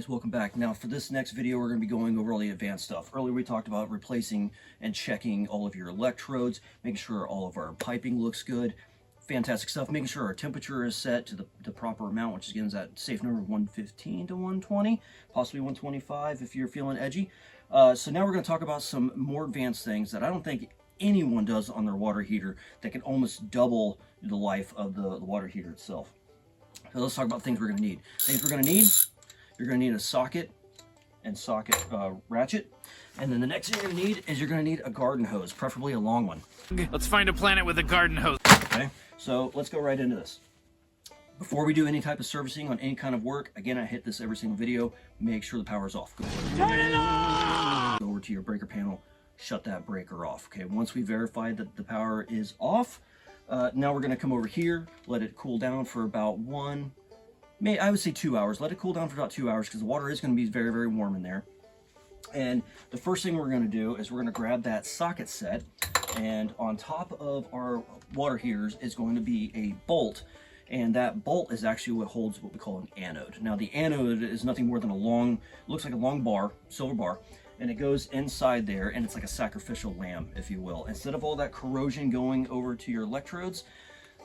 guys, welcome back. Now for this next video we're going to be going over all the advanced stuff. Earlier we talked about replacing and checking all of your electrodes, making sure all of our piping looks good. Fantastic stuff. Making sure our temperature is set to the proper amount, which again is that safe number of 115 to 120, possibly 125 if you're feeling edgy. So now we're going to talk about some more advanced things that I don't think anyone does on their water heater that can almost double the life of the water heater itself. So let's talk about things we're going to need. Things we're going to need, you're going to need a socket and socket ratchet. And then the next thing you're going to need is you're going to need a garden hose, preferably a long one. Let's find a planet with a garden hose. Okay, so let's go right into this. Before we do any type of servicing on any kind of work, again, I hit this every single video, make sure the power is off. Turn it off! Go over to your breaker panel, shut that breaker off. Okay, once we verified that the power is off, now we're going to come over here, let it cool down for about I would say 2 hours. Let it cool down for about 2 hours because the water is going to be very, very warm in there. And the first thing we're going to do is we're going to grab that socket set, and on top of our water heaters is going to be a bolt, and that bolt is actually what holds what we call an anode. Now the anode is nothing more than looks like a long bar, silver bar, and it goes inside there, and it's like a sacrificial lamb, if you will. Instead of all that corrosion going over to your electrodes,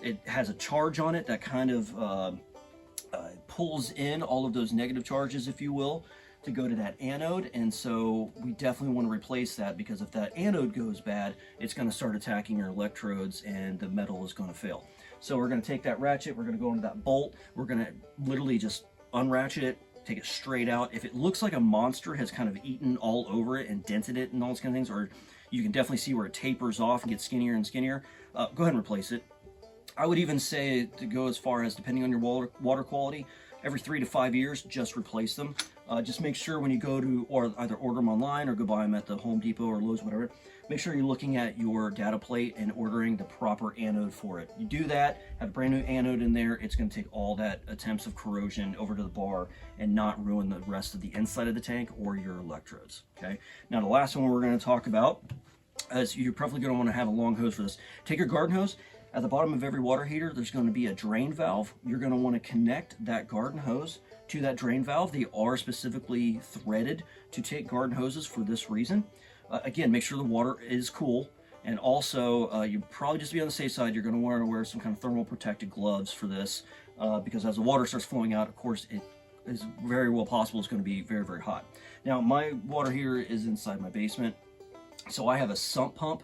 it has a charge on it that kind of pulls in all of those negative charges, if you will, to go to that anode. And so we definitely want to replace that, because if that anode goes bad, it's going to start attacking your electrodes and the metal is going to fail. So we're going to take that ratchet, we're going to go into that bolt, we're going to literally just unratchet it, take it straight out. If it looks like a monster has kind of eaten all over it and dented it and all those kind of things, or you can definitely see where it tapers off and gets skinnier and skinnier, go ahead and replace it. I would even say to go as far as, depending on your water quality, every 3 to 5 years, just replace them. Just make sure when you go to either order them online or go buy them at the Home Depot or Lowe's, whatever, make sure you're looking at your data plate and ordering the proper anode for it. You do that, have a brand new anode in there, it's going to take all that attempts of corrosion over to the bar and not ruin the rest of the inside of the tank or your electrodes. Okay. Now the last one we're going to talk about is you're probably going to want to have a long hose for this. Take your garden hose. At the bottom of every water heater, there's going to be a drain valve. You're going to want to connect that garden hose to that drain valve. They are specifically threaded to take garden hoses for this reason. Again, make sure the water is cool. And also, you probably, just to be on the safe side, you're going to want to wear some kind of thermal protected gloves for this, because as the water starts flowing out, of course, it is very well possible it's going to be very, very hot. Now, my water heater is inside my basement, so I have a sump pump.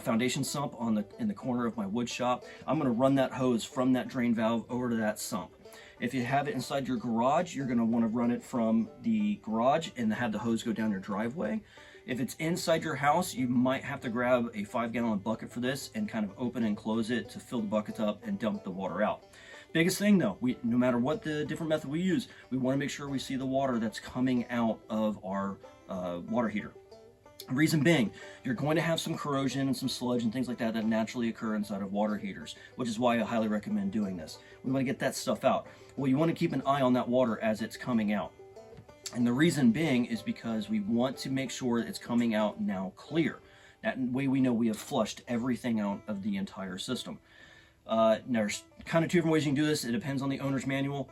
Foundation sump in the corner of my wood shop. I'm going to run that hose from that drain valve over to that sump. If you have it inside your garage, you're going to want to run it from the garage and have the hose go down your driveway. If it's inside your house, you might have to grab a 5-gallon bucket for this and kind of open and close it to fill the bucket up and dump the water out. Biggest thing though, no matter what the different method we use, we want to make sure we see the water that's coming out of our water heater. Reason being, you're going to have some corrosion and some sludge and things like that that naturally occur inside of water heaters, which is why I highly recommend doing this. We want to get that stuff out. Well, you want to keep an eye on that water as it's coming out. And the reason being is because we want to make sure it's coming out now clear. That way we know we have flushed everything out of the entire system. There's kind of two different ways you can do this. It depends on the owner's manual,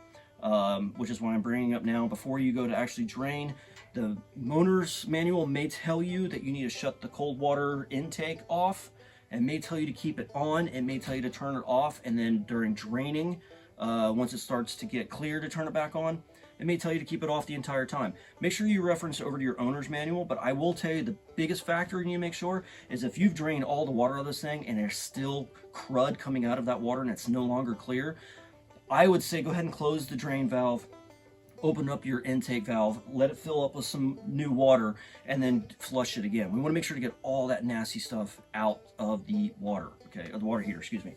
which is what I'm bringing up now. Before you go to actually drain, the owner's manual may tell you that you need to shut the cold water intake off, and may tell you to keep it on, it may tell you to turn it off, and then during draining, once it starts to get clear, to turn it back on. It may tell you to keep it off the entire time. Make sure you reference over to your owner's manual, but I will tell you the biggest factor you need to make sure is if you've drained all the water out of this thing and there's still crud coming out of that water and it's no longer clear, I would say go ahead and close the drain valve, open up your intake valve, let it fill up with some new water, and then flush it again. We want to make sure to get all that nasty stuff out of the water, okay, of the water heater, excuse me.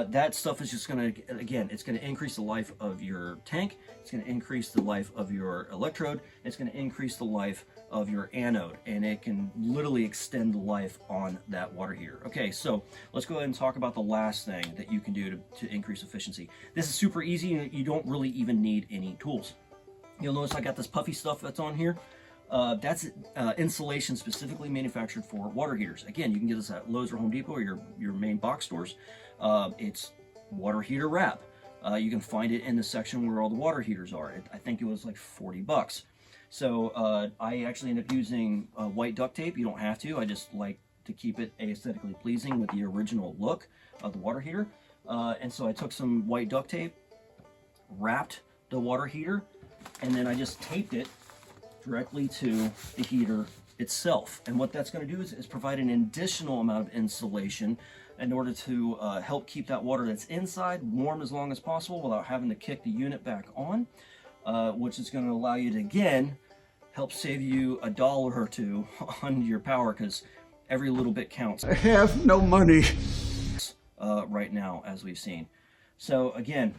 That stuff is just going to, again, it's going to increase the life of your tank, it's going to increase the life of your electrode, it's going to increase the life of your anode, and it can literally extend the life on that water heater. Okay, so let's go ahead and talk about the last thing that you can do to increase efficiency. This is super easy. You don't really even need any tools. You'll notice I got this puffy stuff that's on here. That's insulation specifically manufactured for water heaters. Again, you can get this at Lowe's or Home Depot or your main box stores. It's water heater wrap. You can find it in the section where all the water heaters are. I think it was like 40 bucks. So I actually ended up using white duct tape. You don't have to. I just like to keep it aesthetically pleasing with the original look of the water heater. And so I took some white duct tape, wrapped the water heater, and then I just taped it directly to the heater itself. And what that's going to do is provide an additional amount of insulation in order to help keep that water that's inside warm as long as possible without having to kick the unit back on, which is going to allow you to, again, help save you $1 or $2 on your power, because every little bit counts. I have no money. Right now, as we've seen. So again,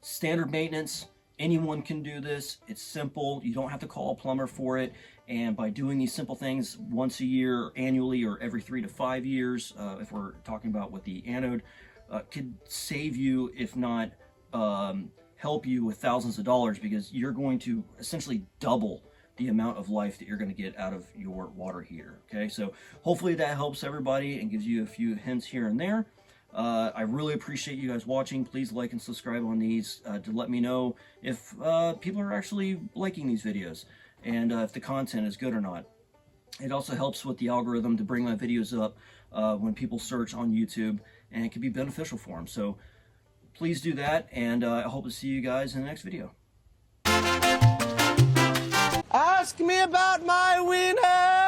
standard maintenance. Anyone can do this. It's simple. You don't have to call a plumber for it. And by doing these simple things once a year, annually, or every 3 to 5 years, if we're talking about with the anode, could save you, if not help you with thousands of dollars, because you're going to essentially double the amount of life that you're going to get out of your water heater. Okay, so hopefully that helps everybody and gives you a few hints here and there. I really appreciate you guys watching. Please like and subscribe on these to let me know if people are actually liking these videos and if the content is good or not. It also helps with the algorithm to bring my videos up when people search on YouTube, and it can be beneficial for them. So please do that, and I hope to see you guys in the next video. Ask me about my winner.